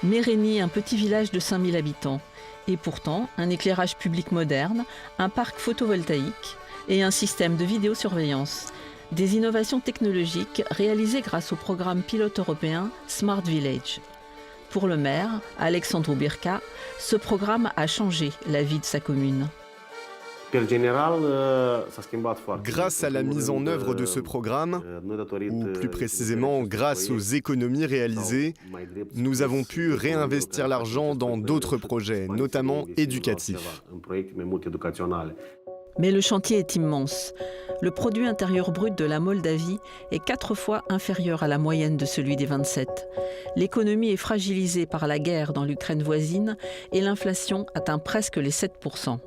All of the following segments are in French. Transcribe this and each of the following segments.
Mérény, un petit village de 5000 habitants. Et pourtant, un éclairage public moderne, un parc photovoltaïque et un système de vidéosurveillance. Des innovations technologiques réalisées grâce au programme pilote européen Smart Village. Pour le maire, Alexandru Birca, ce programme a changé la vie de sa commune. Grâce à la mise en œuvre de ce programme, ou plus précisément grâce aux économies réalisées, nous avons pu réinvestir l'argent dans d'autres projets, notamment éducatifs. Mais le chantier est immense. Le produit intérieur brut de la Moldavie est 4 fois inférieur à la moyenne de celui des 27. L'économie est fragilisée par la guerre dans l'Ukraine voisine et l'inflation atteint presque les 7%.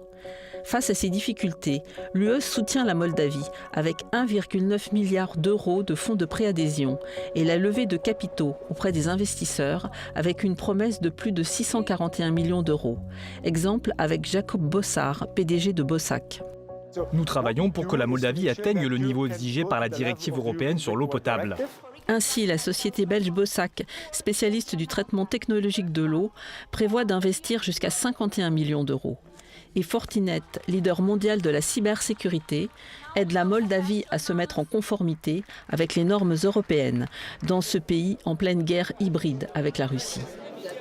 Face à ces difficultés, l'UE soutient la Moldavie avec 1,9 milliard d'euros de fonds de préadhésion et la levée de capitaux auprès des investisseurs avec une promesse de plus de 641 millions d'euros. Exemple avec Jacob Bossard, PDG de Bossack. Nous travaillons pour que la Moldavie atteigne le niveau exigé par la directive européenne sur l'eau potable. Ainsi, la société belge Bossack, spécialiste du traitement technologique de l'eau, prévoit d'investir jusqu'à 51 millions d'euros. Et Fortinet, leader mondial de la cybersécurité, aide la Moldavie à se mettre en conformité avec les normes européennes, dans ce pays en pleine guerre hybride avec la Russie.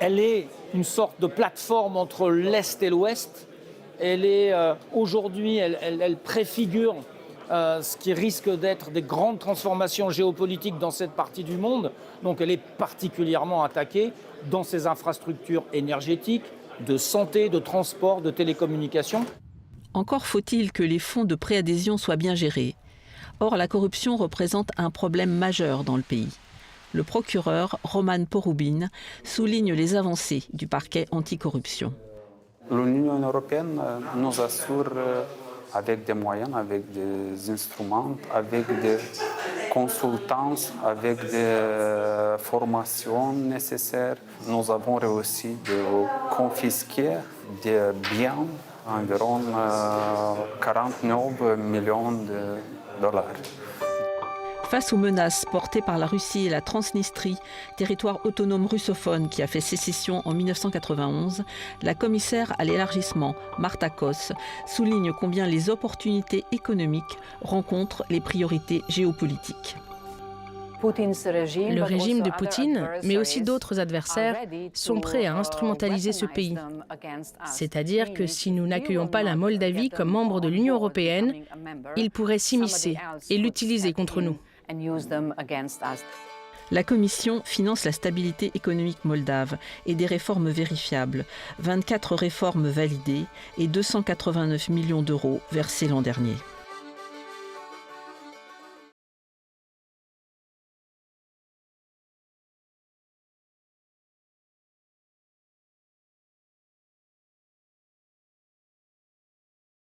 Elle est une sorte de plateforme entre l'Est et l'Ouest. Elle est aujourd'hui, elle préfigure ce qui risque d'être des grandes transformations géopolitiques dans cette partie du monde. Donc elle est particulièrement attaquée dans ses infrastructures énergétiques, de santé, de transport, de télécommunications. Encore faut-il que les fonds de préadhésion soient bien gérés. Or, la corruption représente un problème majeur dans le pays. Le procureur Roman Porubin souligne les avancées du parquet anticorruption. L'Union européenne nous assure avec des moyens, avec des instruments, avec des consultances, avec des formations nécessaires. Nous avons réussi de confisquer des biens, environ 49 millions de dollars. Face aux menaces portées par la Russie et la Transnistrie, territoire autonome russophone qui a fait sécession en 1991, la commissaire à l'élargissement, Marta Kos, souligne combien les opportunités économiques rencontrent les priorités géopolitiques. Le régime de Poutine, mais aussi d'autres adversaires, sont prêts à instrumentaliser ce pays. C'est-à-dire que si nous n'accueillons pas la Moldavie comme membre de l'Union européenne, ils pourraient s'immiscer et l'utiliser contre nous. La Commission finance la stabilité économique moldave et des réformes vérifiables. 24 réformes validées et 289 millions d'euros versés l'an dernier.